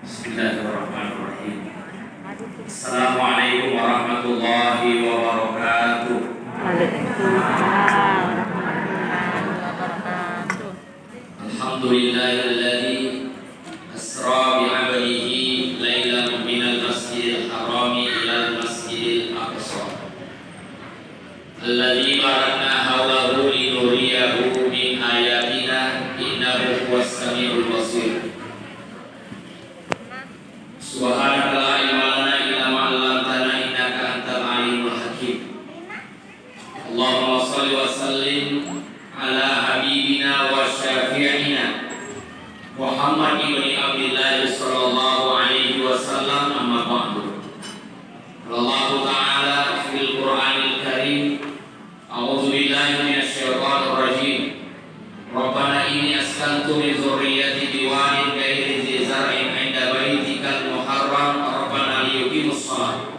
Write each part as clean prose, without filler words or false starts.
Bismillahirrahmanirrahim. Assalamualaikum warahmatullahi wabarakatuh. Waalaikumsalam warahmatullahi wabarakatuh. Alhamdulillahilladzi asra bi 'abdihi lailan minal masjidil harami ilal masjidil aqsa. Alladzi barakna hawlahu linuriyahu min ayatina innahu huwas samiul basir. Subhanaka la ilma lana illa ma 'allamtana innaka antal alimul hakim. Allahumma shalli wa sallim ala habibina wa syafi'ina Muhammad ibn Abdullah sallallahu alaihi wasallam, amma ba'du. Allah Ta'ala fil Qur'anil Karim, a'udzu billahi minasy syaithanir rajim. Rabbana inni askantu min dzurriyyati biwadin ghairi dzi zar'in 'inda baitikal muharram rabbana liyuqimus shalah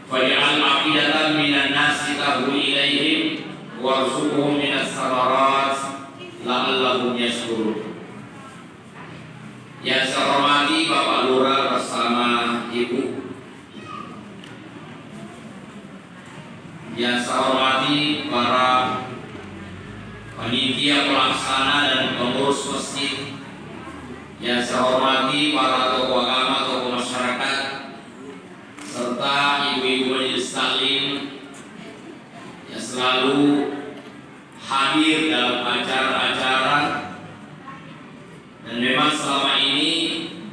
faj'al 'afidatan minan nasi tahwi ilaihim warzuqhum minas samarat la'allahum yashkurun. Yang saya hormati Bapak Lurah bersama Ibu, yang saya hormati para panitia pelaksana dan pengurus masjid, yang saya hormati para tokoh agama, tokoh masyarakat, serta ibu-ibu majelis taklim yang selalu hadir dalam acara-acara. Dan memang selama ini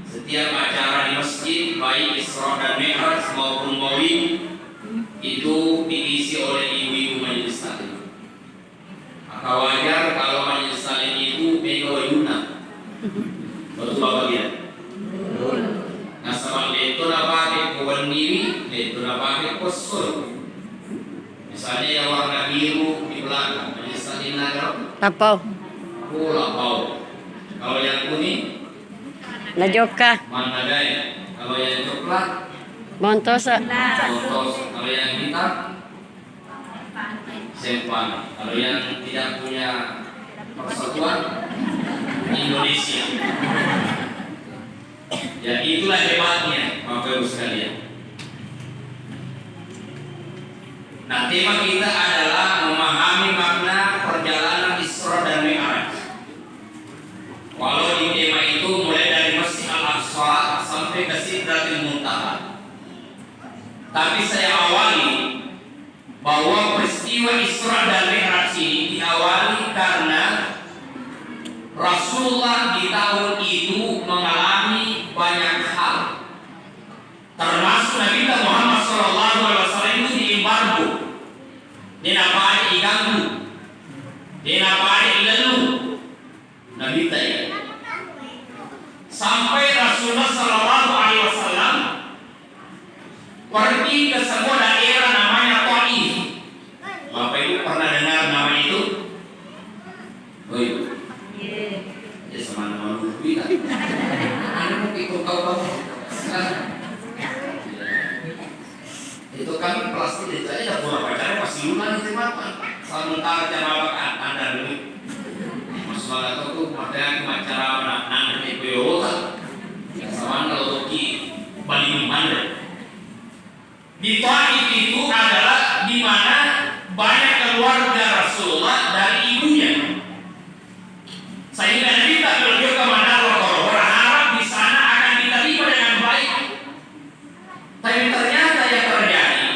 setiap acara di masjid, baik Isra dan Mi'raj maupun Maulid, itu diisi oleh ibu-ibu majelis taklim. Maka wajar kalau majelis taklim itu megawayuna. Betul apa dia? Nah, sama itu pakai kawan diri, itu pakai kosol. Misalnya yang warna biru di belakang majelis taklim naga Lapau. Lapau. Kalau yang kuning Najoka. mana gaya? Kalau yang coklat Montosa. Montos. Kalau yang hitam Sempan. Kalau yang tidak punya persatuan Indonesia. Ya, itulah hebatnya Bapak Ibu sekalian. Nah, tema kita adalah memahami makna perjalanan Isra dan Mi'raj. Walau di tema itu mulai dari Masjid Al-Aqsa sampai ke Sidratil Muntaha. Tapi saya awali bahwa peristiwa Isra dan Mi'raj ini diawali karena Rasulullah di tahun itu mengalami banyak hal. Termasuk Nabi Muhammad SAW itu diembargo. Dia napai diganggu. Dia napai dileluh. Nabi Tayyib. Sampai Rasulullah SAW pergi ke sebuah daerah namanya Taif. Bapak Ibu pernah dengar nama itu? Oh iya. Ya sama nama dulu kita. Ini mungkin tahu. Itu kami pasti ditanya ada buah pacarnya masih lunan itu apa? Sementara jamaah Anda dulu. Masalah itu ada acara anak-anak itu yota. Sama kalau di Bali Mandar. Di Taif itu adalah di mana banyak keluarga Rasulullah dari ibunya. Sehingga Nabi tak beliau ke mana berharap di sana akan diterima dengan baik. Tapi ternyata yang terjadi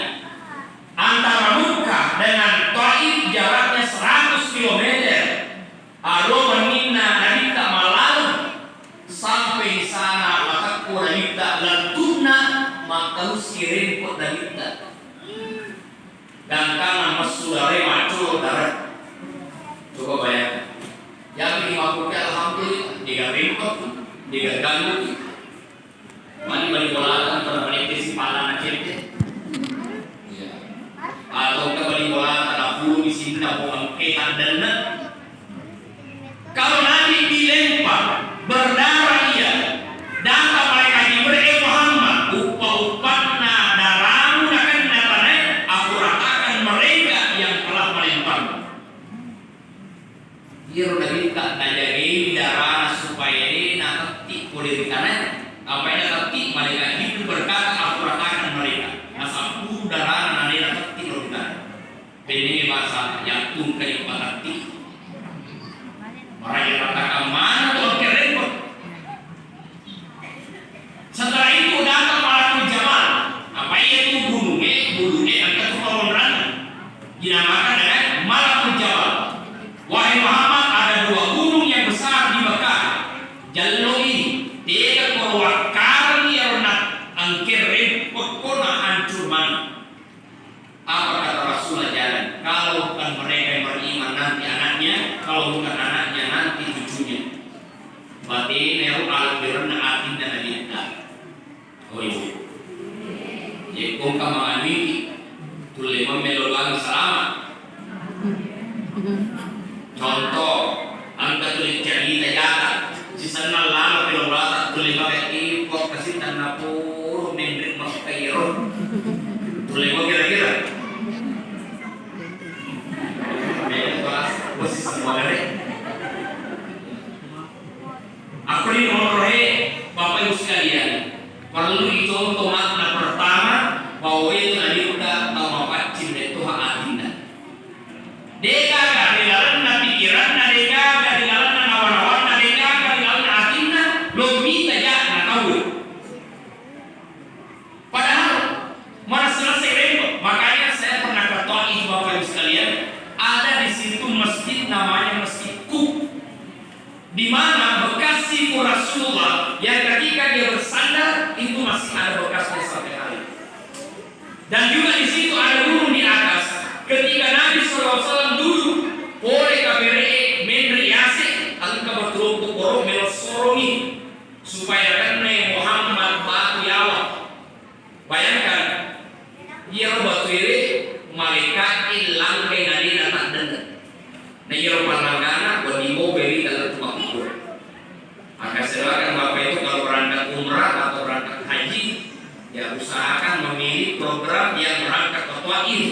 antara Mekah dengan Taif jaraknya 100 km. Alo menina Nabi tak malam sampai di sana maka Nabi tak lantuna maka usirin kok Nabi tak. Dan karena masudare macul darat. Coba bayangkan. Yang dimabuknya alhamdulillah digarimkot, digaganggu. Mani bolatan pada meniti simpanan akhirnya. Ya. Atau ke bolatan aku di sini nak angketan dana. Kalau Nabi dilempar berdarah ia dan mereka diberi Muhammad upah-upahna daramu akan datang aku ratakan mereka yang telah melempar. Dia Nabi tak najari darah supaya ini nanti kulit kanan gantung kayu patati. Maraya katakan mana tuh repot. Setelah itu datang Malakul Jamal. Apa itu gunungnya angkat pohon rana. Dinamakan dengan Malakul Jamal. Wahai Muhammad, ada dua gunung yang besar di Mekah. Jaloi tiga korwat karni eronat angker repot kona hancur mana. Apa kata Rasulullah jalan? Kalau bukan mereka yang beriman nanti anaknya, kalau bukan anaknya nanti cucunya. Batin yang al-birna atin dan adinta. Oh iya. Ya kung kamangani tulima melolang selama. Contoh, angka tulis cerita yata. Sisana lama pelolata tulima kayak ipok kasih tanah pur mendrik masuk kairo. Tulima kira-kira. Aku ini menurut Bapak Ibu sekalian, perlu dicontoh makna pertama bahwa itu udah tahu apa cinta Tuhan adina. Deka dari dalam pikiran, deka dari dalam nawan-nawan, deka dari dalam adina, lebih saja nggak tahu. Padahal mana selesai repot. Makanya saya pernah ke Taif Bapak Ibu sekalian, ada di situ masjid namanya Masjid Qub, di mana bekas siku Rasulullah yang ketika dia bersandar itu masih ada bekasnya sampai hari. Dan juga di situ ada gunung di atas. Ketika Nabi SAW duduk, oleh KBRI Menteri Yasir, angka bertumpuk borong melosorongi supaya kena Muhammad batu yawa. Bayangkan, dia batu ini malaikat ilang ke nadi datang dengar. Nah, ia pandangan buat di mobil dalam tempat itu. Maka silakan Bapak itu kalau berangkat umrah atau berangkat haji, ya usahakan memilih program yang berangkat ke Taif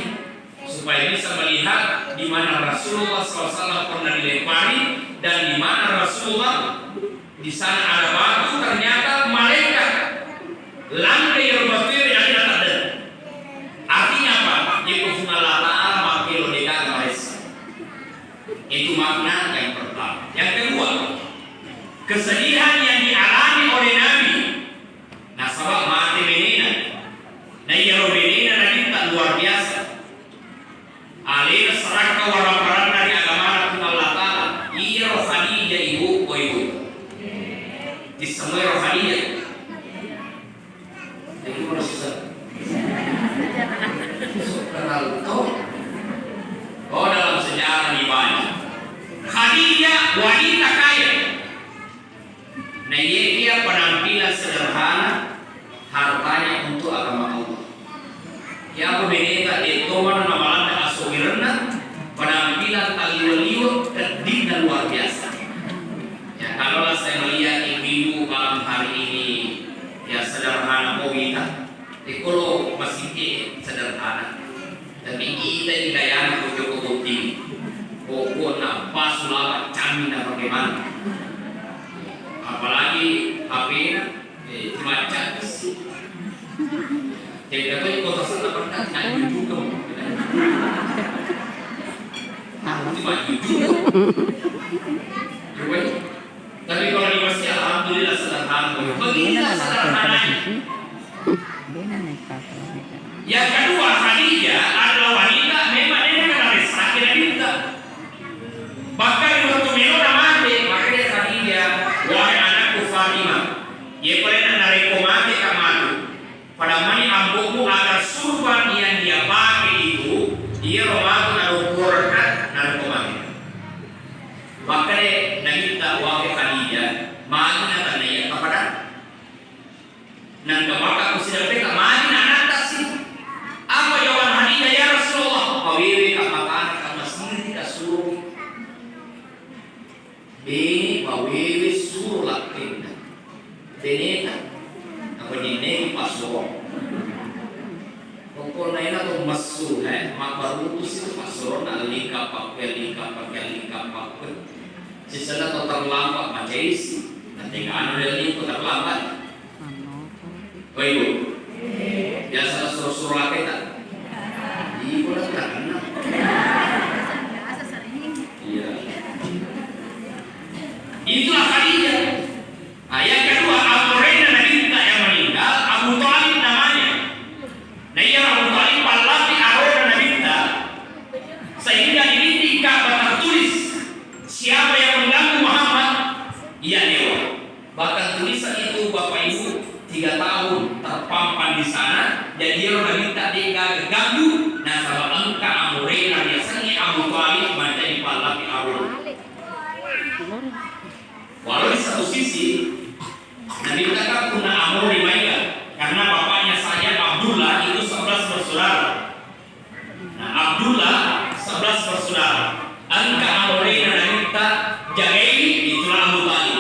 supaya bisa melihat di mana Rasulullah SAW pernah dilempari dan di mana Rasulullah di sana ada batu ternyata malaikat lantai yang batu yang datang dengar. Artinya apa? Itu Allah Ta'ala makilo dekat Malaysia. Itu makna yang pertama. Yang kedua, kesedihan yang dialami oleh Nabi. Nah, sebab mati menina. Nah, iya menina Nabi tak luar biasa. Alina seraka waraparan dari agama Allah Ta'ala. Iya Khadijah ibu. Di semua Khadijah. Jadi mana susah? Kenal kau? Oh, dalam sejarah dibaca. Khadijah wanita kaya. Nah, dia penampilan sederhana, hartanya untuk agama Allah. Ya, berbeda itu mana nama asogirna, penampilan taliwaliu keding dan luar biasa. Ya, kalaulah saya melihat ibu malam hari ini, ya sederhana kita. Kalau masih sederhana, tapi kita ini gaya Joko tinggi. Pokok nafas sulawat camin dan bagaimana. Apalagi HP cuma cat. Jadi kata kota sana pernah naik juga. Cuma juga. Tapi kalau di masjid alhamdulillah sederhana. Beginilah sederhananya. Yang kedua, Khadijah adalah wanita memang dia kenal sakit wanita. Bahkan waktu Melo mati, makanya Khadijah, wahai anakku Fatimah, dia pernah nareko mati kamadu. Pada mani ambukmu agar surban yang dia pakai itu, dia romaku narukurkan nareko mati. Makanya nagita wahai Khadijah, mati natanya kepada nang kemaka kusidapeka mati nanata sih. Apa jawaban Khadijah ya Rasulullah? Pawiwi kamatana kamasiri kasuruh. Bini pawiwi suruh lakinna. Beneta. Apa nini pasor. Pokok naina tu masu maparutus itu pasor na lika pakai. Sisana tu terlambat macais. Nanti kan ada lika terlambat. Oh ibu. Biasa suruh-suruh apa tak? Ibu dah tak kenal. Khadijah. Nah, yang kedua Amrayna Nabita yang meninggal Abu Thalib namanya. Nah, ia Abu Thalib palati Amrayna Nabita sehingga ini Ka'bah tertulis siapa yang mengganggu Muhammad ia dewa. Bahkan tulisan itu Bapak Ibu 3 tahun terpampang di sana dan dia Nabita dia ganggu. Nah, sama engka Amrayna biasanya Abu Thalib menjadi palati Amrayna. Walau di satu sisi Nabi kita kan punya amor di Maida karena bapaknya saya Abdullah itu 11 bersaudara. Nah, Abdullah 11 bersaudara. Angka Amrayna Nabi kita Jagaini itulah Abu Thalib.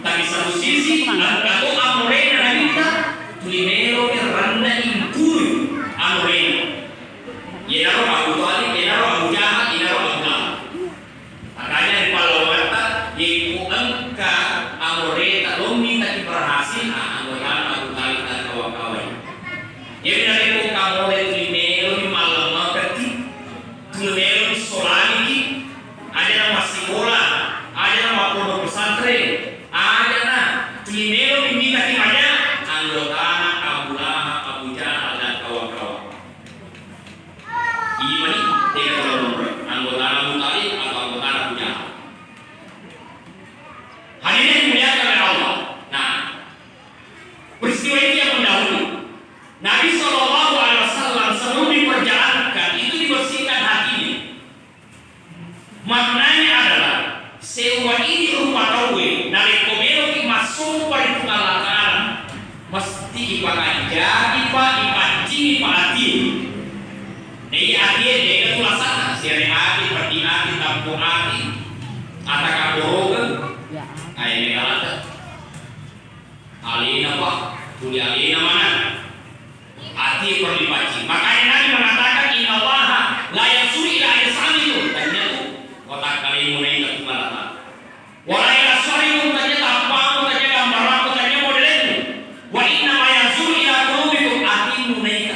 Tapi satu sisi angka tu Amrayna Nabi kita tulimero kerana impur Amrayna. Yenaro Abu Thalib, yenaro Abu Jahal, yenaro Abu Lahab. Makanya di Palawata yaitu angka Amrayna lomi tadi berhasil anggota Abu Thalib dan kawan-kawan. Jadi dari itu kamu tulimero di malam makati, tulimero di solani, ada nama sekolah, ada nama pondok pesantren, ada nama tulimero di mikati mana anggota Abu Lahab, Abu Jahal dan kawan-kawan. Ini tidak terlalu anggota Abu Thalib atau anggota Abu Jahal. Hadirin yang dimuliakan oleh Allah. Nah, peristiwa ini yang mendahului. Nabi SAW sebelum diperjalankan itu dibersihkan hatinya. Maknanya adalah sewa ini rupa tawe nalikomero ki masuk perhitungan lakaran mesti ipakai jadi pak ipancing ipati. Ini artinya dia tulasana seri hati perdi hati tampung hati atau kaborogan. Ayah kalata. Alina pak, tuli alina mana? Hati perlu dipancing. Makanya Nabi mengatakan Inna Allah la yasuri ila yasamilu. Tanya tu kotak kalimu naik ke malata. Wala yasurimu tanya tampang tanya gambar aku tanya modelmu. Wa inna ma yasuri ila qulubikum hatimu naik.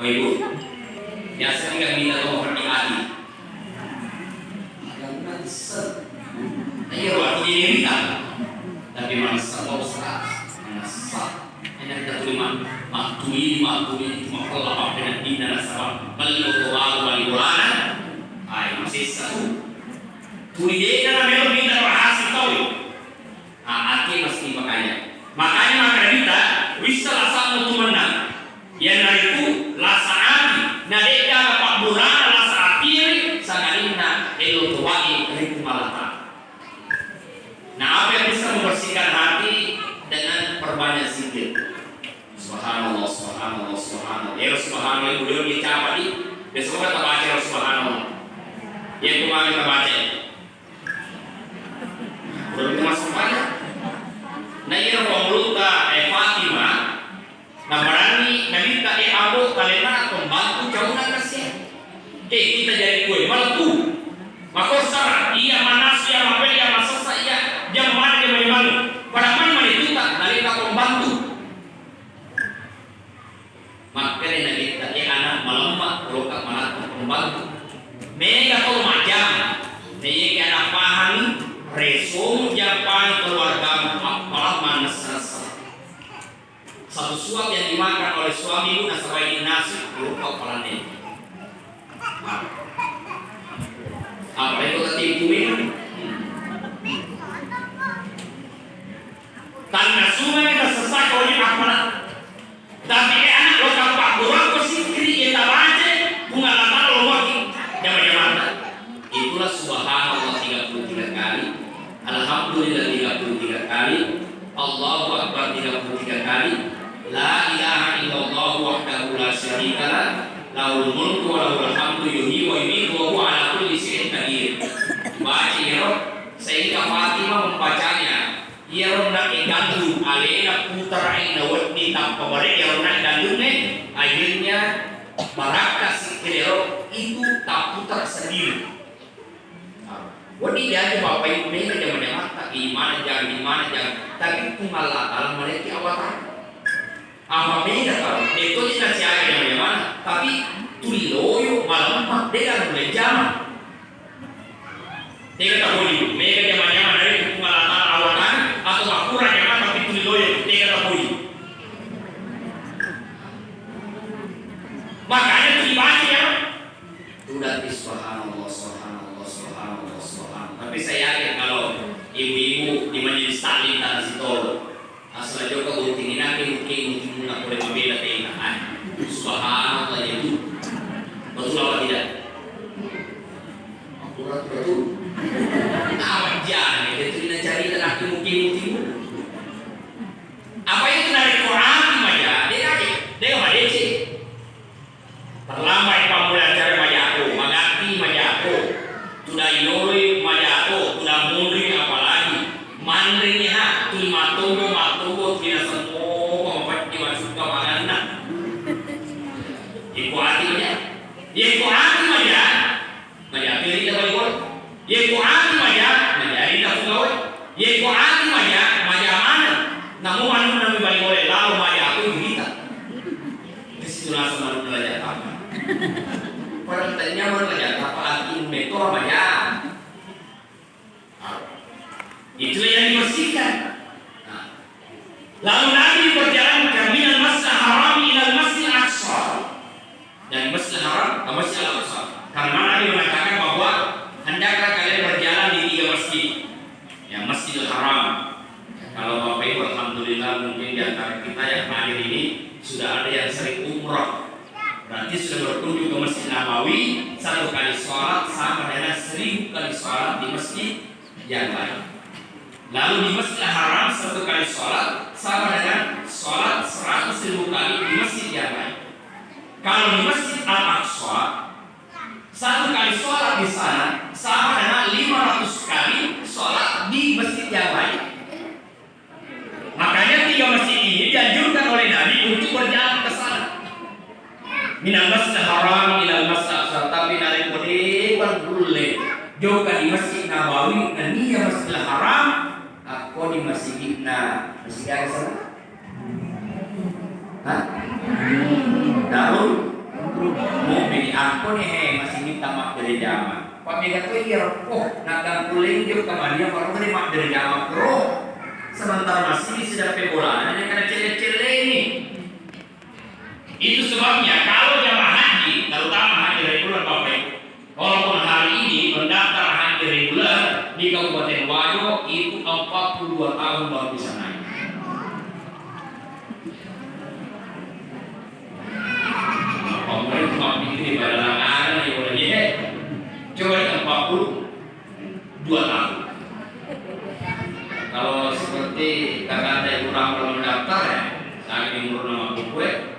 Oh ibu, biasa kita minta tolong pergi hati. Karena set. Ayo waktu ini minta. Tapi masa mau serat, masa hanya kita terima maktui cuma Allah apa dengan dina nasabah balik otoral balik bulan. Ayo masih satu. Tuli dia dalam yang minta berhasil tahu. Hati mesti makanya kita bisa lasan untuk menang. Yang dari itu lasan nadeka Pak Burana lasan api sangalina elotoai itu malata. Nah, apa yang bisa membersihkan hati dengan perbanyak zikir? Subhanallah, subhanallah, subhanallah. Ya subhanallah itu beliau dicapai di besok kita baca subhanallah. Yang kemarin kita baca. Belum kita masuk banyak. Nah, ini orang luta Fatimah. Nah, berani Nabi tak Abu kalena pembantu jauhan kasih. Kita jadi kue malah tu. Maka sekarang ia manas ia mapel ia masasa ia jam mana dia memang pada mana itu tak dari tak pembantu. Makanya kita anak melemak kalau tak mana pembantu. Mereka tahu macam mereka anak paham resum japan keluarga malah manas rasa. Satu suap yang dimakan oleh suami pun asal nasi berupa kepalanya. Apa itu tadi kumin? Tanah sungai kita sesak oleh apa? Tapi anak lo kapak buruk kesikri kita baca bunga lama lo lagi jam-jam. Itulah subhanallah 33 kali, alhamdulillah 33 kali, Allahu akbar 33 kali, la ilaha illallah wahdahu la syarikalah. Lahul mulku wa lahul hamdu yuhyi wa yumiitu wa huwa ala kulli syai'in qadir. Baca ya, sehingga Fatimah membacanya. Ia rendah gandum alena putra ina wadi tanpa mereka ia rendah gandumnya. Akhirnya barakah sikero itu tak putar sendiri. Wadi jadi bapak ibu mereka jangan mata iman jangan. Tapi kumalah dalam mereka awatan. Apa beda kalau itu tidak siapa yang bagaimana, tapi tuliloyo malam dia kan boleh jam. Dia tak boleh, mereka zaman dari kepala di majelis taklim tanah Sitolo. Asal juga gunting gunting nak boleh membela keindahan. Subhanallah itu. Betul apa tidak? Akurat betul. Awak jangan itu cari lelaki mungkin. Apa itu dari Quran aja? Dia nggak sih. Terlambat kamu belajar majaku, magati majaku, sudah yoi majaku, sudah mundri apalagi, mandri ha, tu matubo tidak semua apa dimasuk ke mana? Iku hati aja, iku hati aja, majak pilih tak boleh, iku hati aja, majak ini tak boleh, iku hati aja, majak mana? Namun mana boleh boleh, lalu majak aku kita, disitulah semua belajar apa. Orang tanya mana belajar apa arti mentor belajar. Itulah yang dibersihkan. Lalu Nabi berjalan ke minal masjidil haram ilal masjidil aqsa. Dari masjidil haram ke masjidil aqsa. Karena Nabi mengatakan bahwa hendaklah kalian berjalan di 3 masjid. Yang Masjidil Haram. Kalau Bapak Ibu alhamdulillah mungkin di antara kita yang hadir ini sudah ada yang sering umrah. Berarti sudah berkunjung ke Masjid Nabawi 1 kali sholat sama dengan 1000 kali sholat di masjid yang lain. Lalu di Masjid Haram 1 kali sholat sama dengan sholat 100.000 kali di masjid yang lain. Kalau di Masjid Al-Aqsa 1 kali sholat di sana sama dengan 500 kali sholat di masjid yang lain. Makanya 3 masjid ini dianjurkan oleh Nabi untuk berjalan ke sana. Minal masjidil haram ilal masjidil aqsa, tapi dari kodewan boleh juga di Masjid Nabawi dan dia Masjidil Haram aku di masjidnya masjid ada sana. Hah? Darul mobil aku nih masih minta maaf dari jamaah. Pak Mega tuh iya nagang kuling juga kemarin baru tadi maaf dari jamaah bro. Sebentar masih sudah pebolaan hanya karena cele-cele ini. Itu sebabnya kalau jamaah haji, terutama haji reguler Bapak Ibu, walaupun hari ini mendaftar haji reguler di Kabupaten Wajo itu 42 tahun baru bisa naik. Pemerintah ini pada langganan yang udah jadi, coba 42 tahun. Kalau seperti kata Ibu Rahma mendaftar ya, saya ingin nama gue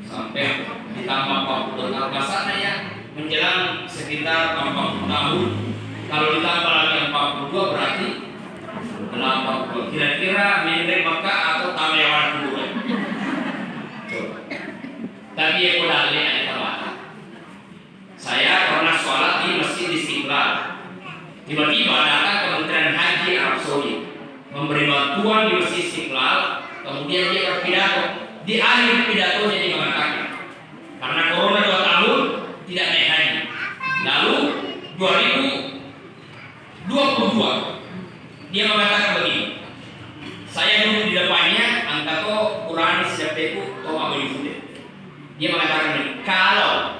sampai ditambah 40 tahun bahasanya ya menjelang sekitar 40 tahun. Kalau ditambah lagi 42 berarti 80. Kira-kira mirip Mekah atau Tamewan dulu. Coba. Tapi ya kodale ada tambahan. Saya pernah sholat di Masjid Istiqlal. Tiba-tiba datang Kementerian Haji Arab Saudi memberi bantuan di Masjid Istiqlal. Kemudian dia berpidato. Di akhir pidatonya dia mengatakan, karena corona 2 tahun tidak naik haji. Lalu 2022 dia mengatakan begini, saya duduk di depannya, angka to Qurani setiap teku to abadi. Dia mengatakan begini, kalau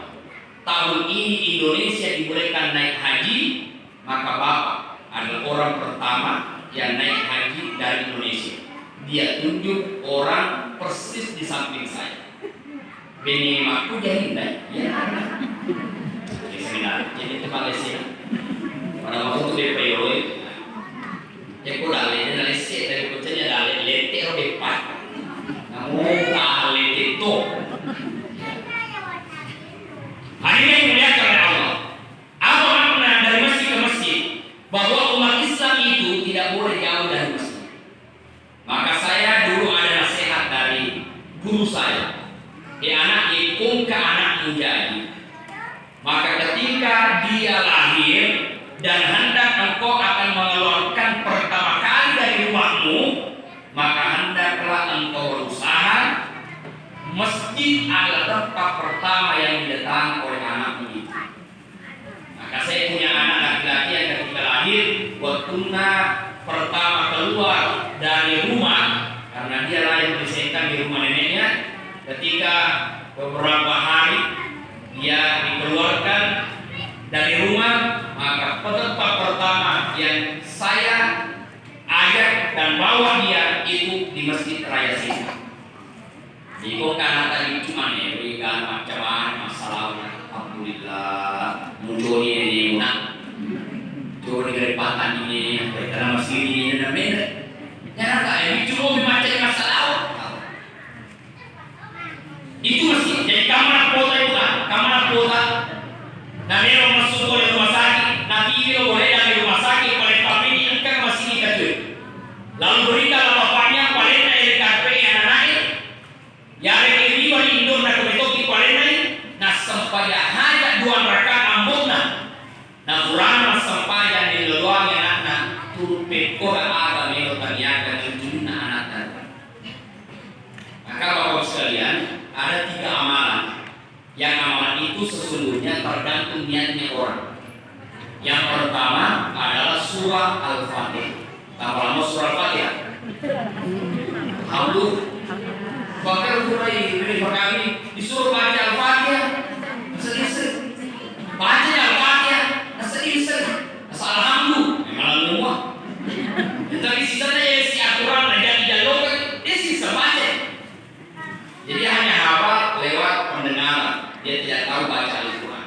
tahun ini Indonesia dibolehkan naik haji, maka Bapak adalah orang pertama yang naik haji dari Indonesia. Dia tunjuk orang persis di samping saya. Bini aku jadi enggak? Ya. Jadi itu Malaysia. Pada waktu itu DPO itu. Ya kok dalenya Malaysia dari kucingnya dalenya lete atau depan. Namun dalenya itu. Akhirnya dimuliakan oleh Allah. Apa makna dari masjid ke masjid? Bahwa umat Islam itu tidak boleh jauh dari masjid. Maka saya dulu ada nasihat dari guru saya, anak ikung ke anak menjadi. Maka ketika dia lahir dan hendak engkau akan mengeluarkan pertama kali dari rumahmu, maka hendaklah engkau berusaha. Masjid adalah tempat pertama yang didatangi oleh anak itu. Maka saya punya anak laki-laki yang ketika lahir, waktu pertama keluar dari rumah, karena dia lahir disetan di rumah neneknya. Ketika beberapa hari dia dikeluarkan dari rumah, maka tempat pertama yang saya ajak dan bawa dia itu di Masjid Raya sini. Ibu karena tadi cuma nih berikan macam masalahnya. Alhamdulillah muncul ini nak. Jauh dari patan ini, karena masih ini dan beda. Jangan tak ini cuma memacari masalah. Itu masih jadi kamar kota itu kan, kamar kota. Nah memang masuk oleh rumah sakit, nanti ini boleh dari rumah sakit oleh tapi ini kan masih kecil. Lalu berikan bapaknya paling dari kafe yang naik. Ya ini beri induk nak kebetoki paling naik. Nah sampai hanya 2 rakaat ambona. Nah kurang sampai yang di luar yang anak turun pekor ada melo taniaga menjuna anak. Maka bapak sekalian ada 3 amalan. Yang amalan itu sesungguhnya tergantung niatnya orang. Yang pertama adalah surah Al-Fatihah. Berapa lama surah Al-Fatihah? Halu. Bahkan mulai kami disuruh baca Al-Fatihah, sering-sering. Baca Al-Fatihah, sering-sering. Asal alhamdulillah, memang semua. Tapi sisanya ya si aturan aja di jalur kan, dia sisa baca. Jadi hanya hafal lewat pendengaran, dia tidak tahu baca Al-Quran.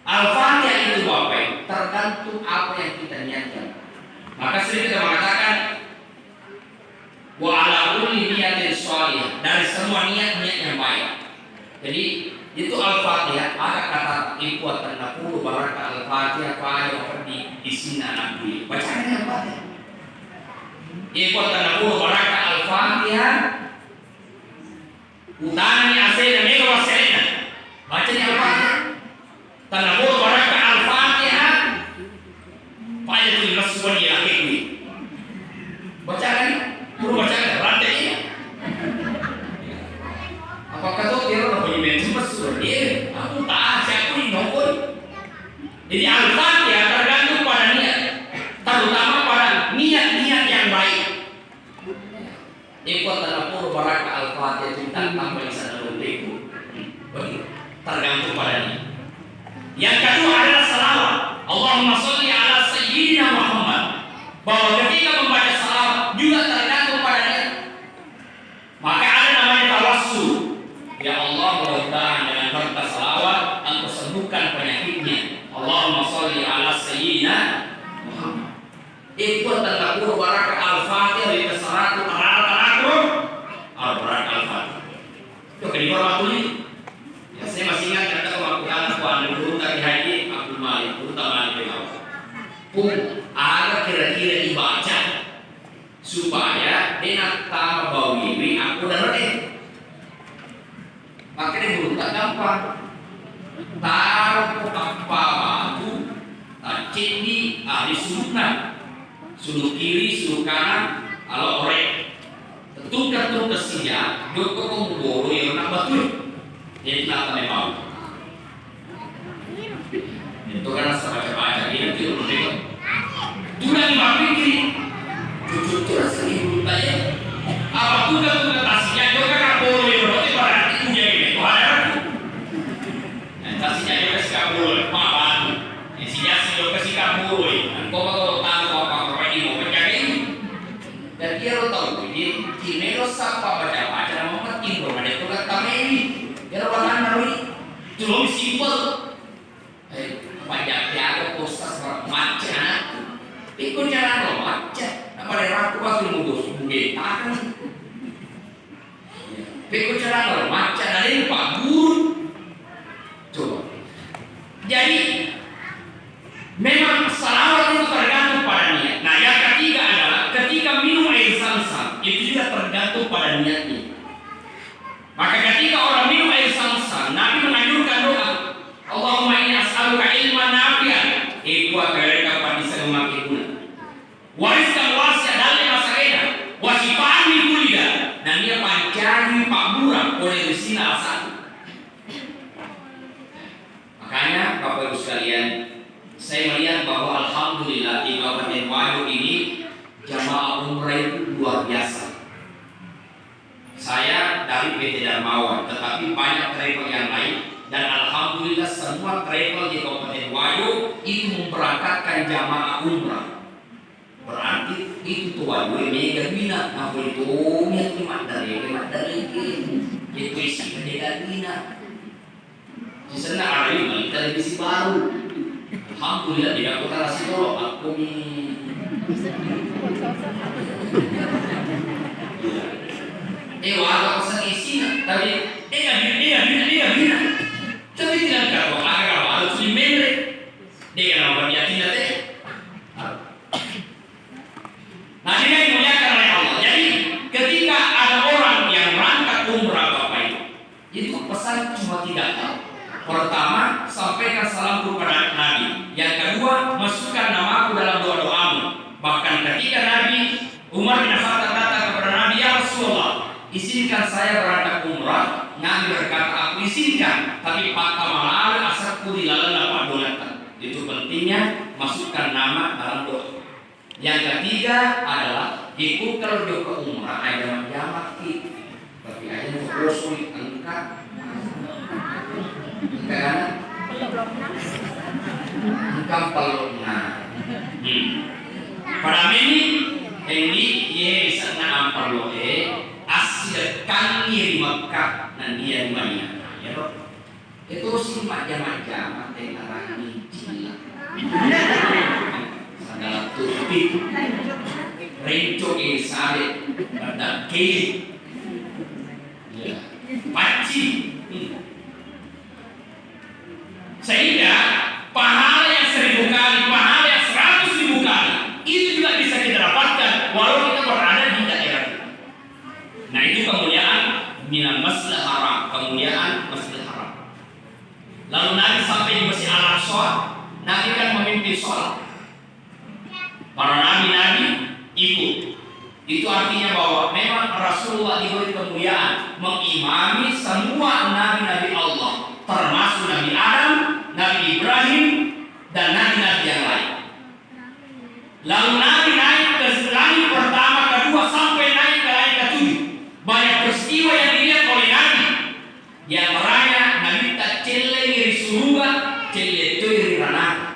Al-Fatihah itu Bapak, tergantung apa yang kita niatkan. Maka sering kita mengatakan wa ala kulli niyatin shalihah, dari semua niat-niat yang baik. Jadi itu Al-Fatihah ada kata ibuat tanda puluh baraka Al-Fatihah apa di sini anak dulu. Bacanya Al-Fatihah. Ibuat tanda puluh baraka Al-Fatihah. Utani asena mega wasena. Bacanya Al-Fatihah. Tanda puluh baraka Al-Fatihah. Pada tu masuk dia lagi. Baca kan? Puluh baca kan? Rantai ini. Apakah tu kira nak punya mention masuk dia? Aku tak siapa ni nongol. Jadi Al-Fatihah tergantung pada niat, terutama pada niat-niat yang baik. Ikut tanda puluh baraka Al-Fatihah cinta tanpa isana lumpeku. Tergantung pada niat. Yang kedua adalah salawat. Allahumma sholli ala sayyidina Muhammad. Bahwa ketika membaca salawat juga tergantung pada niat. Maka ada namanya tawassul. Ya Allah, mudah-mudahan dengan berkat salawat Engkau sembuhkan penyakitnya. Allahumma sholli ala sayyidina Muhammad. Itu tanda puluh baraka Al-Fatihah di keseratu Al-Baraka Al-Fatihah. Itu kedua waktu ini. Ya, saya masih ingat kata waktu anak dulu tadi haji Abdul Malik, terutama di bawah. Pun ada kira-kira dibaca supaya dia tak bawa diri aku dan mereka. Makanya belum tak gampang. Taruh apa batu, cindi ahli sunnah, sudut kiri, sudut kanan, kalau orek. Tentu kesia, doko kongoro yang nak betul. Dia tidak akan mau. Itu kan baca-baca dia itu mereka. Sudah dipikir, cucu rasa ibu tanya. Apa tugas kasihnya? Dia kan kongoro yang berarti berarti punya ini. Ada. Kasihnya dia kasih kongoro, apa? Isinya sih dia kasih kongoro. Kau tahu apa orang ini mau pencari ini? Dan dia tahu ini. Ini siapa baca-baca nama penting berada itu kata ini. Dia orang nawi. Itu lebih simpel. Banyak tiada postas macam. Ikut jalan lo macam. Nama dia aku pasti mudus mungkin tahan. Ikut jalan lo macam. Dari Pak Guru. Coba. Jadi memang salawat itu tergantung pada niat. Nah yang ketiga adalah ketika minum air Zam-Zam itu juga tergantung pada niatnya. Maka ketika orang minum air Zam-Zam, Nabi menganjurkan doa, Allahumma inni as'aluka ilman nafi'an, buat mereka pada bisa memakai guna. Wariskan wasiat dalam masarena, wasifaan min kulli da, dan dia pancari Pak Burang oleh Risina Al-Satu. Makanya Bapak Ibu sekalian, saya melihat bahwa alhamdulillah di Kabupaten Wajo ini jamaah umrah itu luar biasa. Saya dari PT Darmawan, tetapi banyak travel yang lain, dan alhamdulillah semua travel di Kabupaten Wajo itu memberangkatkan jamaah umrah. Berarti itu tua gue mega bina, nah itu nya kemat dari itu isi mega bina. Di sana ada yang televisi baru. Alhamdulillah di Kota Rasitolo aku wala ko sa isina, tapi bina. Tapi tidak kau agak harus dimere. Dia nama berjati nanti. Nah ini dimuliakan oleh Allah. Jadi ketika ada orang yang berangkat umrah Bapak itu pesan cuma 3 hal. Pertama, sampaikan salam kepada Nabi. Yang kedua, masukkan namaku dalam doa-doamu. Bahkan ketika Nabi Umar bin Khattab datang kepada Nabi, ya Rasulullah, izinkan saya berangkat umrah. Nabi berkata, aku izinkan, tapi patah malal asapku di lalan apa donatan. Itu pentingnya masukkan nama dalam doa. Yang ketiga adalah ikut kalau dia ke umrah ada jamak tapi ada yang sulit angkat pelukna. Pada ini bisa na ampalo asil kangi di Makkah dan dia di Madinah. Ya, itu sih macam-macam tentang ini. Adalah tupik renco sale pada kiri paci sehingga pahala yang 1000 kali, pahala yang 100.000 kali itu juga bisa kita dapatkan walau kita berada di daerah kita. Nah itu kemuliaan minal masjidil haram, kemuliaan masjidil haram. Lalu Nabi sampai di Masjid Al-Aqsa, Nabi kan memimpin sholat. Para nabi-nabi ikut. Itu artinya bahwa memang Rasulullah diberi kemuliaan mengimami semua nabi-nabi Allah, termasuk Nabi Adam, Nabi Ibrahim, dan nabi-nabi yang lain. Lalu Nabi naik ke langit pertama, kedua, sampai naik ke langit ketujuh. Banyak peristiwa yang dilihat oleh Nabi. Di antaranya Nabi tak celeng di surga, celeng itu di ranah.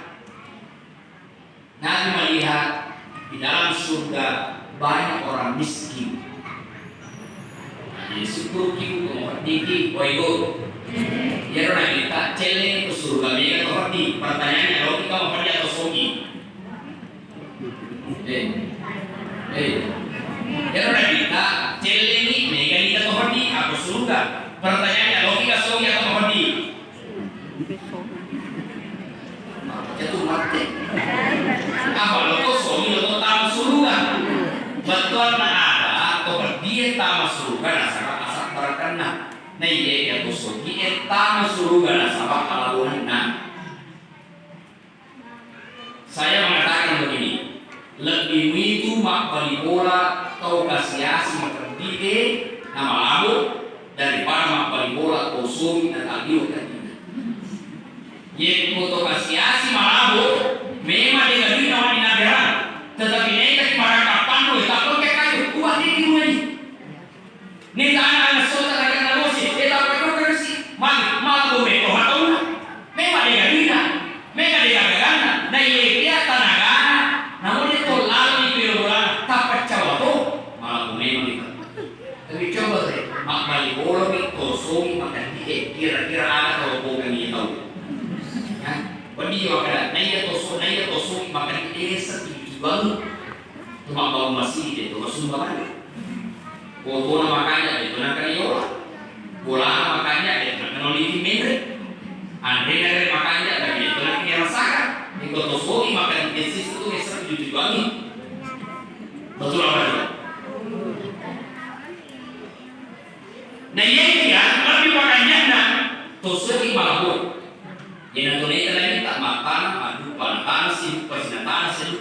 Nabi melihat di dalam surga banyak orang miskin. Jadi syukur kita mengerti, boygo. Ya orang kita celeng ke surga, mereka mengerti. Pertanyaannya, kalau kita mengerti atau sogi? Ya orang kita celeng ini, mereka kita mengerti atau surga? Pertanyaannya, kalau kita sogi atau mengerti? Itu mati. Apa lo tuh sogi lo tahu surga? Betul na ada atau dia tahu surga nasabah asal terkena. Nah iya itu sogi tahu surga nasabah kalabuhan. Nah, saya mengatakan begini, lebih itu mak bali bola atau kasiasi makerdide nama labu daripada mak bali bola atau sogi dan adio tadi. Ye foto kasiasi malabu memang dia lebih nama di negara, tetapi mereka para kapan lo tak pakai kayu, buat di rumah ini. Nih anak-anak saudara yang nagosi, tak pakai kayu malah boleh toh atau memang dia bina, mereka dia gana, nah dia tanaga, namun dia tuh lalu di orang tak percaya tuh malah memang dia. Tapi coba deh, mak balik bola itu sogi makan dia, kira-kira ada kalau bukan dia tahu. Bagi wakil naya tosu makan desa itu baru cuma bau masih itu masuk banget. Bola makanya itu nak kaya bola makanya itu nak kenali meter. Andre nak makanya tapi itu nak dirasakan. Itu tosu makan desa itu desa itu banget. Betul apa itu? Nah ini kan lebih makanya nak tosu ini malah yang tunai lagi tak makan, aduh panas, sibuk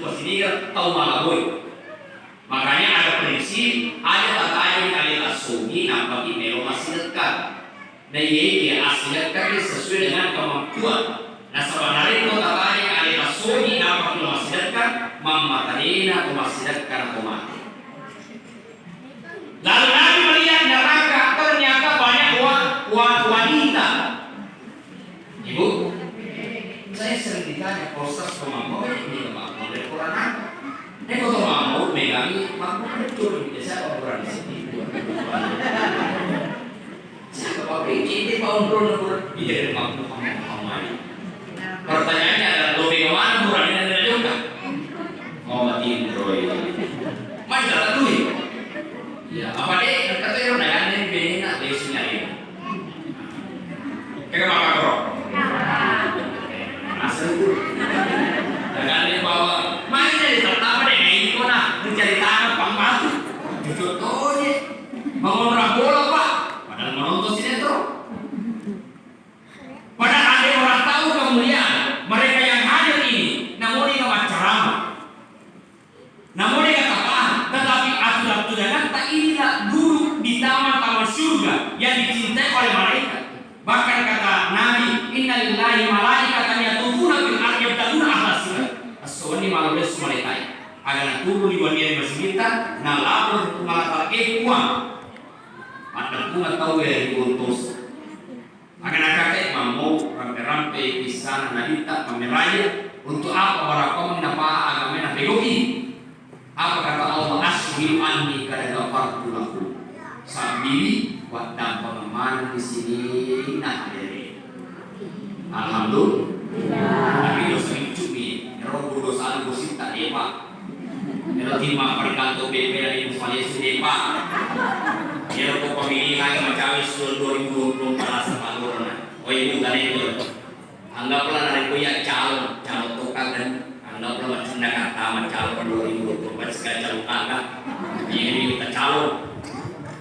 pasiniga, tahu malah boy. Makanya ada prediksi, ada kata yang kalian asuhi nampaknya melo masih dekat. Dan ia asli dekat sesuai dengan kemampuan. Nah sebenarnya itu kata yang kalian asuhi nampaknya masih dekat, mamatarina atau masih dekat atau mati. Lalu Nabi melihat neraka ternyata banyak wanita. Ibu, saya sering ditanya proses kemampuan ini kemampuan dari Quran apa? Ini Cuma siapa orang di sini? Siapa Pak Beki? Ini Pak Undro iya Pak Muhammad. Pertanyaannya adalah lebih kemana burannya dari juga? Muhammad Indro itu. Mana jalan dulu? Ya apa deh? Kata orang yang ini begini nak lesinya ini. Kayak apa bro? Asal itu. Jangan dia bawa. Mana jadi pertama deh ini kau nak mencari tangan pembantu. Contohnya mengontrak bola Pak. Padahal menonton sinetron. Padahal ada orang tahu kemuliaan mereka yang hadir ini, namun dia nggak ceramah, namun dia nggak paham. Tetapi aturan-aturan tak inilah duduk di taman-taman surga yang dicintai oleh malaikat. Bahkan kata Nabi, Innalillahi malaikatan yatufuna fil ardi yabtaguna ahla surat. Aswani malulah sumalaikai. Agar turun di bagian masjid kita, na lapor malakat kuang. Ada pun tahu ya diutus. Akan kakek mau rampe-rampe di sana nadita pameraya untuk apa orang kau menapa agama nak pegoki? Apa kata Allah ashhadu anni qad ghafartu lakum. Sambil wadam pemahaman di sini nak dari. Alhamdulillah. Tapi dosa cumi, roh dosa dosa tak dia Pak. Kalau timah perkanto BP dari Muslim sini Pak. Dia untuk pemilihan mencapai seluruh 2020 sama corona. Oh ibu tadi itu. Anggaplah dari punya calon tukang dan anggaplah macam kata calon 2020 segala calon tangga. Ini kita calon.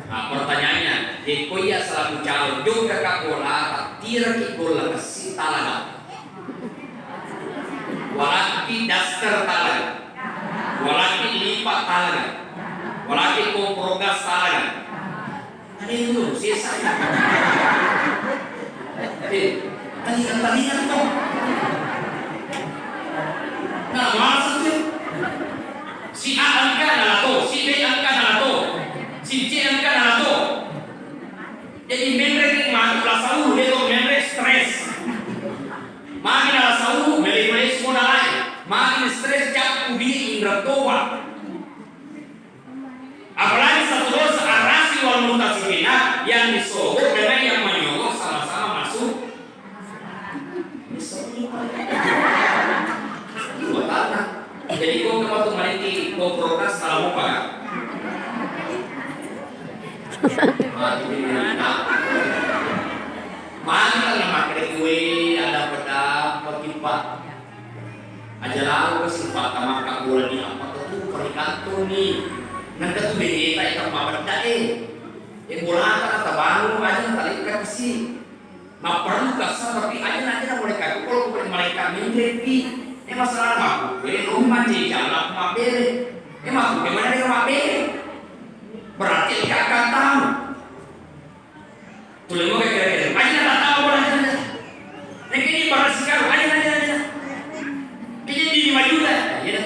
Nah pertanyaannya, Kuya selaku calon juga kakola tira kikola kasih talaga. Walaki daster talaga. Walaki lipat talaga. Walaki komprogas talaga. Ada yang belum selesai. Talian kok. Nah, masa tuh? Si A angka adalah to, si B angka adalah to, si C angka adalah to. Jadi membre masuk lah sauru, dia tuh membre stres. Makin adalah sauru, membre semua lain. Makin stres jatuh di indra toa. Apalagi satu dosa arasi wal mutasifina yang disogok dengan yang menyogok sama-sama masuk. Dua tanah. Jadi kau waktu maliki kau progres kalau mau pakai. Mana yang pakai kue ada pendapat kita. Aja lalu kesempatan makan bulan ini apa tuh perikatan nih. Nanti tuh beda itu apa benda bola kata baru aja tadi kasih. Nah perlu kasar tapi aja nanti boleh kaku kalau boleh mereka mimpi. Masalah mah, rumah di jalan mabere. Mah bagaimana dengan mabere? Berarti kakak tahu. Tulen mau kira-kira. Aja tak tahu boleh. Nek ini baru sekarang aja. Ini di 5 juta. Ya dah.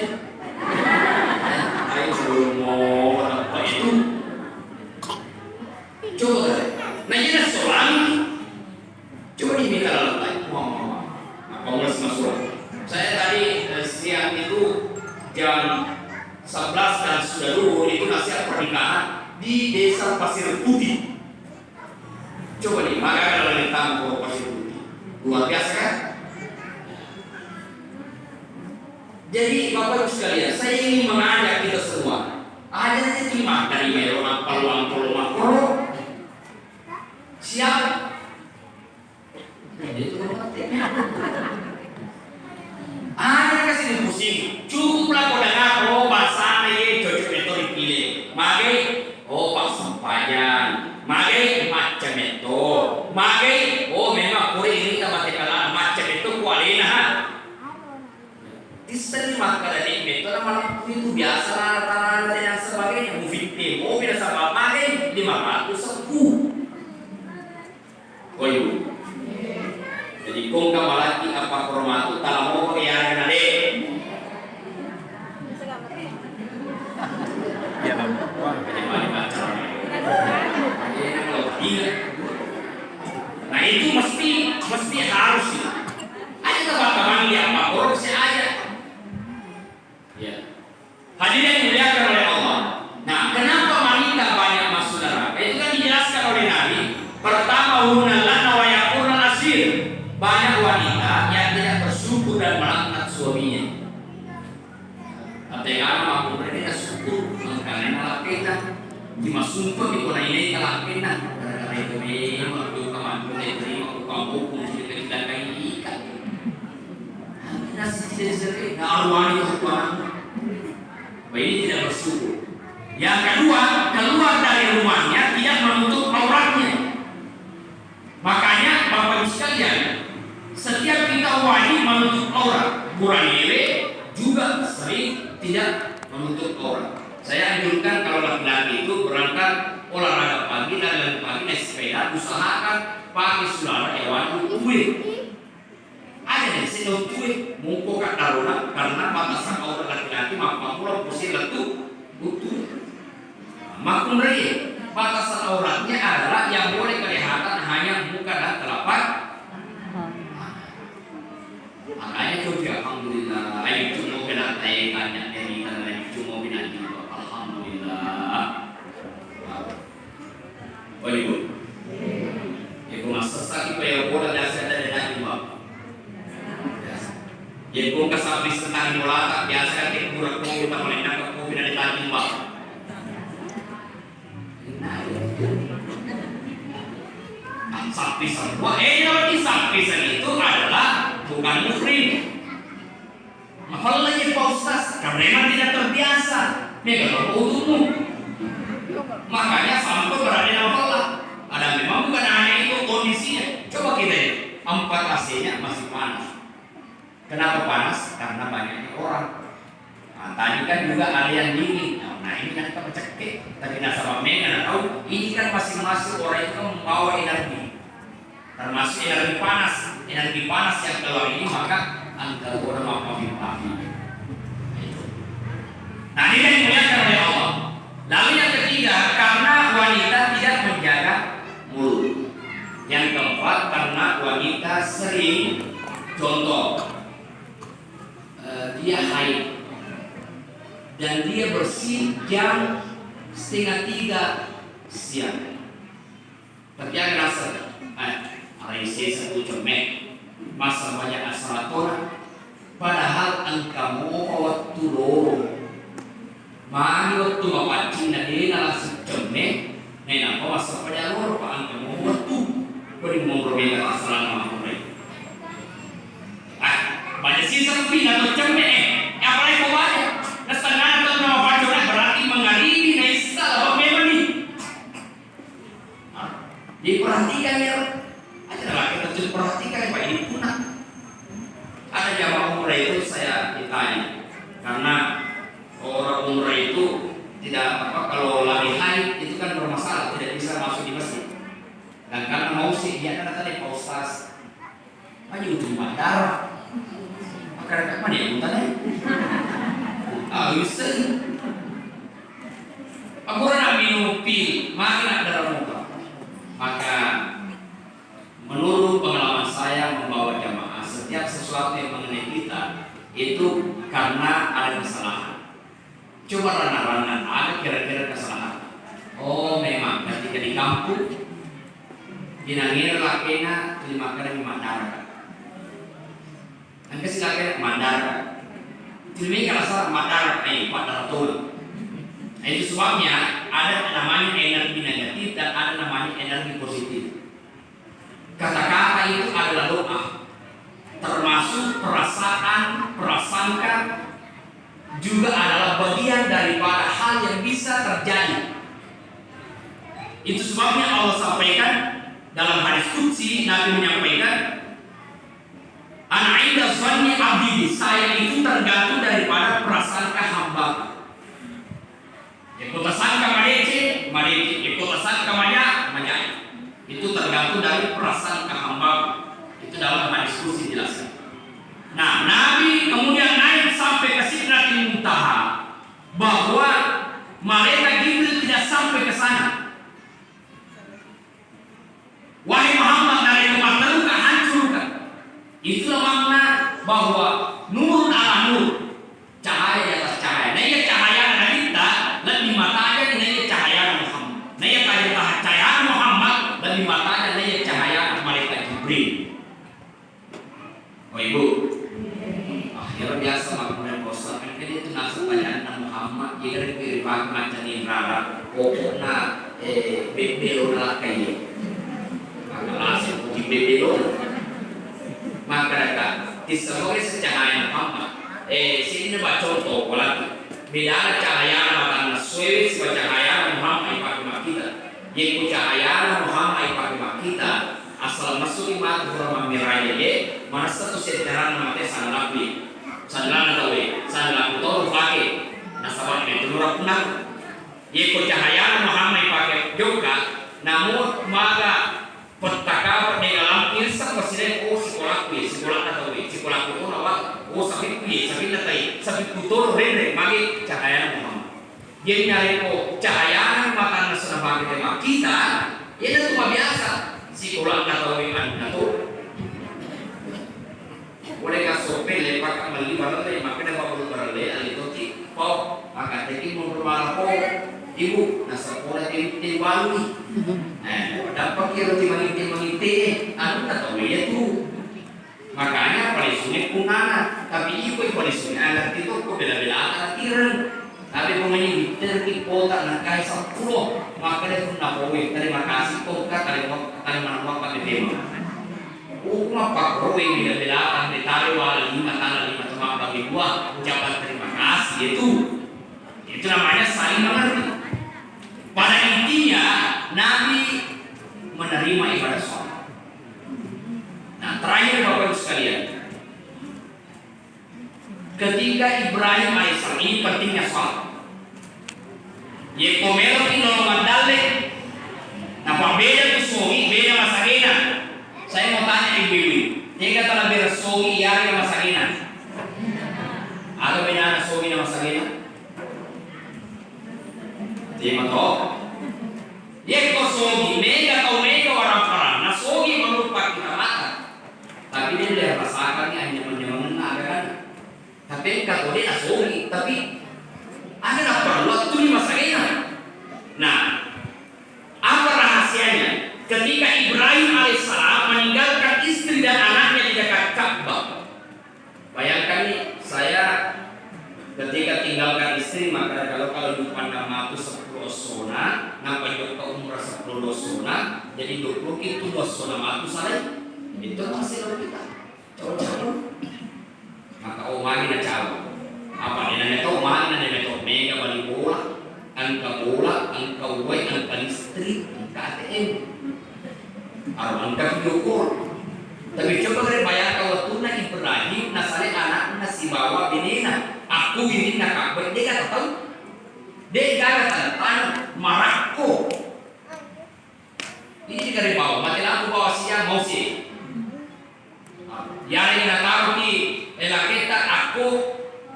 Ayo belum mau apa itu. Coba. Nah ini soal. Coba diminta lagi. Apa mulai masuk? Saya tadi siang itu jam 11 dan sudah dulu itu nasihat pernikahan di Desa Pasir Putih. Coba nih, maka kalau kita mau Pasir Putih, luar biasa kan? Jadi Bapak Ibu sekalian, saya ingin mengajak kita semua, ajaknya cuma dari Merona peluang siap. Ada kasih pusing, cukuplah kau dengar bahasa ini cocok itu dipilih. Magai pak sempayan, magai macam itu, magai memang kuri ini kita kalah macam itu kualina. Diterima pada itu nama itu biasa rata-rata dan sebagainya. Mufiti, mobil sama magai 510. Koyu. Jadi kung kamalaki apa formato tala mo kaya na de. Ya Bang. Nah itu mesti harus. Ada teman-teman yang apa korupsi aja. Ya. Hadirin yang dimuliakan oleh Allah. Nah Pertama, hunalana wa yakunal asir. Banyak wanita yang tidak bersyukur dan melaknat suaminya. Artinya aku berbeda syukur karena lakena dimasumpah di kona ini lakena karena itu memang itu kamu terima kamu pun tidak kayak ikan. Nasi tidak sering. Nah, wanita ini tidak bersyukur. Yang kedua, keluar dari rumahnya tidak menutup auratnya. Makanya Bapak Ibu sekalian, setiap kita wajib menutup aurat. Buranire juga sering tidak menutup aurat. Saya anjurkan kalau laki-laki itu berangkat olahraga pagi dan pagi naik sepeda, usahakan pakai sulara hewan utuh. Ada nih sedang tuh mungko darurat karena batasan aurat laki-laki makmur pusing letup utuh. Maklum lagi, batasan auratnya adalah yang boleh kelihatan hanya muka dan telapak. Makanya coba alhamdulillah, ayo cuma kena tanya dari karena cuma binati. Alhamdulillah. Oh ibu, ibu masa sakit kayak bola dasar dari lagi bang. Ibu kesabi setang bola biasa kan kita kurang kita melendang ke kopi dari lagi bang. Sapisan. Wah, sapisan itu adalah bukan muhrim. Apalagi Pak Ustaz, karena memang tidak terbiasa. Dia kalau umum. Makanya sampai berada di Allah. Ada memang bukan hanya itu kondisinya. Coba kita lihat, 4 AC-nya masih panas. Kenapa panas? Karena banyaknya orang. Nah, tadi kan juga ada yang dingin. Nah ini kan kita cekik. Tadi nasabah Mega tahu. Ini kan masing-masing orang itu membawa energi. Termasuk energi panas yang keluar ini maka angka orang maaf-maaf. Nah ini yang dimuliakan oleh Allah. Lalu yang ketiga, karena wanita tidak menjaga mulut. Yang keempat, karena wanita sering, contoh, dia haid dan dia bersih jam 2:30 siang. Tapi yang rasa Raisi satu cemek masa banyak asaratora padahal engkau waktu loro mari waktu mapancing na din na lasik cemek nena apa masa pada loro pa engkau waktu beri memperbeda asarana mampurai banyak sisa pina atau cemek apalagi kau banyak na setengah atau nama pancora berarti mengharibi na isa apa memang nih diperhatikan ya kita perhatikan Pak ini punah. Ada jamaah umrah itu saya ditanya karena orang umrah itu tidak kalau lagi haid itu kan bermasalah tidak bisa masuk di masjid. Dan karena mau sih dia kan tadi Pak Ustaz maju ujung bandar. Maka dekat mana ya buntanya? Bisa. Aku nak minum pil, makin ada muka. Maka menurut pengalaman saya membawa jamaah, setiap sesuatu yang mengenai kita itu karena ada kesalahan. Coba rana-rana ada kira-kira kesalahan. Oh memang ketika di kampung dinangir lakena 5 kali mandara. Angka silakan mandara. Jadi kalau salah mandara pada betul. Itu sebabnya ada namanya energi negatif dan ada namanya energi positif. Kata-kata itu adalah doa, termasuk perasaan, prasangka juga adalah bagian daripada hal yang bisa terjadi. Itu sebabnya Allah sampaikan dalam hadis qudsi, Nabi menyampaikan, ana inda zanni abdi, saya itu tergantung daripada prasangka hamba. Ikutasangka madeci, ikutasangka manya. Itu tergantung dari perasaan hamba. Itu dalam hadis qudsi dijelaskan. Nah, Nabi kemudian naik sampai ke Sidratil Muntaha bahwa malaikat Jibril tidak sampai ke sana. Wahai Muhammad, dari tempat terluka hancurkan. Itulah makna bahwa nur ala nur, cahaya di atas cahaya. Nah, ia cahaya Nabi kita lebih mata aja ini cahaya Muhammad. Nah, ia cahaya Muhammad lebih matanya nih cahaya malaikat Jibril. Oh ibu, akhirnya biasa makan bosan kan dia itu nasi banyak Muhammad jadi kiriman macam ini rara pokoknya bebelo nak kayak maka langsung di bebelo maka mereka disemua cahaya Muhammad sini baca contoh kalau beda cahaya maka nasuih sebagai cahaya Muhammad ibadah kita yaitu cahaya Muhammad ibadah kita asal masuk iman kurang miraya ye mana satu sejarah mate sanalapi sandalan tawe sandalan to pakai nasaban itu orang punah ye ko cahaya Muhammad pakai juga namun maga petaka di dalam irsa masih sekolah tawe sekolah ku nawa sabi putur rene magi cahaya Muhammad jadi nyari ko cahaya mata nasana bagi kita itu cuma biasa sekolah tawe anu boleh kasih pele pakai meli barale makanya bapak barale alitoti po maka teki mau bermalapo ibu nasapura di walui dapat kira di manite anu tahu ya tuh makanya paling sungai punana tapi ibu paling sungai anak itu kok bela-bela anak tiran tapi pemain di kota nakai 10 makanya pun napowi terima kasih kok kali mana waktu di Uma pak roe bila-bilaan ditaruh wala 5 cuma bagi gua ucapan terima kasih itu namanya saling mengerti. Pada intinya Nabi menerima ibadah sholat. Nah terakhir Bapak Ibu sekalian, ketika Ibrahim alaihissalam ini pentingnya sholat. Ye pomelo kinolongan dale, nah pambeda kusungi beda masakina. Saya mau tanya ibu-ibu, dia kata lebih resogi ya yang masakina. Ada beda resogi yang masakina? Dia tahu. Dia kosogi, mega orang-orang. Nasogi merupakan kita mata. Tapi dia tidak rasakan hanya menyemangat ada kan. Tapi kata dia nasogi, tapi ada perlu waktu di masakina. Nah, apa rahasianya? Ketika Ibrahim alaihissalam meninggalkan istri dan anaknya di dekat Ka'bah. Bayangkan nih, saya ketika tinggalkan istri maka kalau di nama aku 10 sona, nampak juga umrah 10 sona, jadi 20 itu 2 sona matu saya. Itu masih lalu kita. Coba. Maka omani na cawa. Apa ini namanya tahu omani na namanya mega balik bola, angka uai, angka listrik, angka ATM. Angka video call. Tapi coba kalian bayangkan waktu na Ibrahim nasali anak nasi bawa binina. Aku ini nak Ka'bah dia kata tahu. Dia kata tanah Marako. Ini dari bawah. Mati aku bawa siang mau sih. Yang ini nak tahu di elaketa aku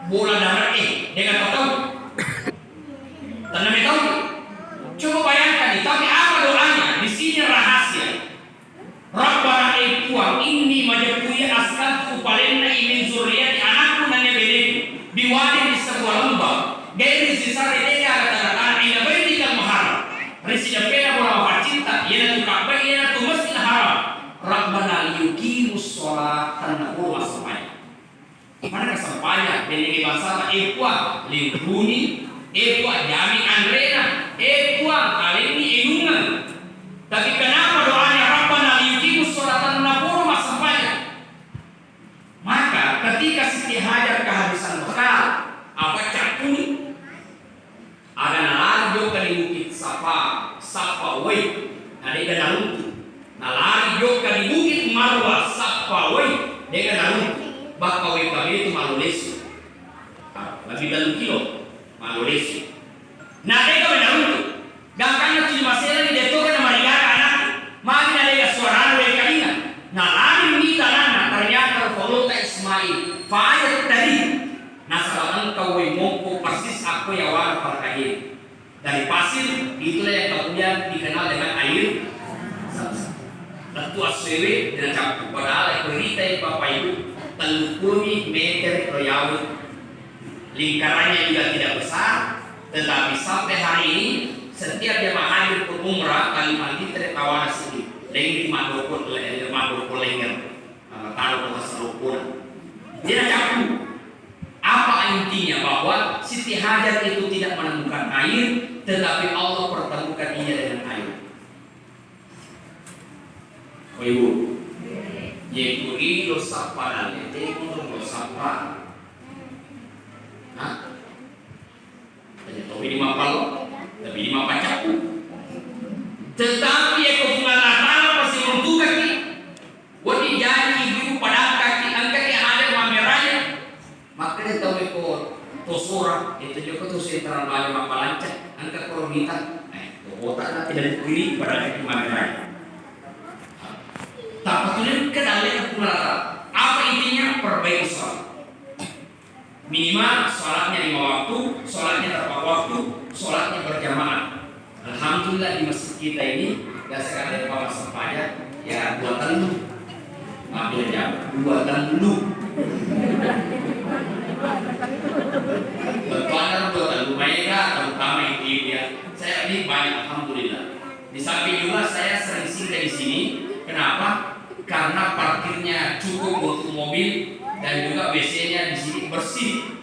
bola darah dia kata tahu. Tanah tahu. Coba bayangkan tapi apa doanya? Di sini rahasia. Rabbana ikuam inni majapui askalku palenna imin zuriyati anakku nanya beneku biwadi di sebuah lembah gairi sisari dega kata-kata ina baitikal muharram risinya pena bola cinta yana tu Ka'bah yana tu masjid haram Rabbana liyuqimus sholat tanna kurma sampaya mana kesampaya benegi bahasa ikuam linduni ikuam jami andrena ikuam kalini edungan tapi kenapa doanya Rabbana liyuqimus sholatan kurma sampaya maka ketika Siti Hajar kehabisan bekal apa cakuni ada nalari juga di bukit Safa Wai ada ikan naluntu nalari juga di bukit Marwa Safa Wai dia naluntu baka wai kami itu Malulesi lebih dalam kilo Malulesi nah dia kami naluntu gangkanya cuma masalah dia tuh kan mereka anak mari ada suara wai kalinya nalari kita nana ternyata kalau tak Ismail fa'ayat tadi nasalah engkau wemongko persis aku yang warna perkahir dari pasir itulah yang kemudian dikenal dengan air tentu aswewe dengan campur padahal berita yang bapak ibu telukumi meter royawi lingkarannya juga tidak besar tetapi sampai hari ini setiap jemaah hadir ke umrah Kalimantan tertawa sini lagi madukun lenger taruh kota serupun. Dia campur. Apa intinya? Bahwa Siti Hajar itu tidak menemukan air, tetapi Allah pertemukan ia dengan air. Oh ibu, yaitu ilo sapa dan itu untuk sapa. Hah? Tapi di mapal, tapi di mapacaku. Tetapi aku mengatakan masih untuk kaki. Wadi jadi ibu pada kaki angkat yang ada mameranya. Makanya tahu itu tosora itu juga tuh sentral banyak mapalanca angkat kalau kita. Otak tidak dipilih pada kaki mameranya. Tak betul kan ada yang mengatakan apa intinya perbaiki sholat. Minimal sholatnya 5 waktu, sholatnya tepat waktu, sholatnya berjamaah. Alhamdulillah di masjid kita ini ya sekarang ada sampahnya ya buatan lu, ambil jam buatan lu. Berpanar buatan lu mereka terutama itu ya. Saya ini banyak alhamdulillah. Di samping juga saya sering singgah di sini. Kenapa? Karena parkirnya cukup untuk mobil dan juga WC-nya di sini bersih.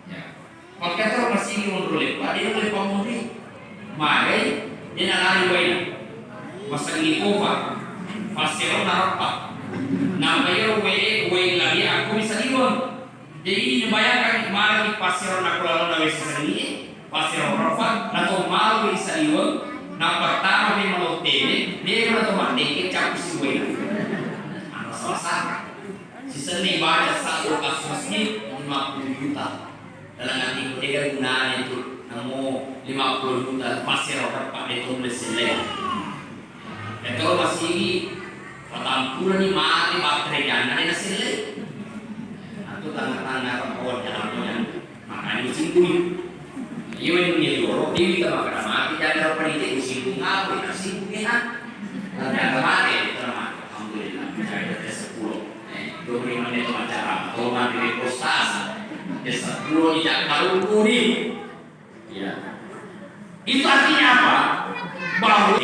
Ya. Kalau kata masih ingin mundur lepas, dia boleh pamuri. Mari dia nak lari bayi, masa ini kova, pasir narapa. Namanya WE lagi aku bisa dibuat. Jadi dibayangkan mari pasir nak lalu nawe sendiri, pasir narapa atau malu bisa dibuat. Nampak pertama dia mau tele, dia mau mati cap si bayi. Anak salah. Seni baca satu kasus masjid 50 juta. Dalam nanti kita gunanya itu namo 50 juta pasir orang pak itu mesin. Kalau masih patampuran ni mati baterai jangan ada sile. Atau tanda-tanda kawan jalannya makanya singgung. Iya ini dorong dia kita makan mati jangan apa itu singgung apa singgungnya. Ada mati terima. Alhamdulillah saya ada 10. 20 menit acara atau mandi postasi ya 10 tidak karung ya itu artinya apa? Bahwa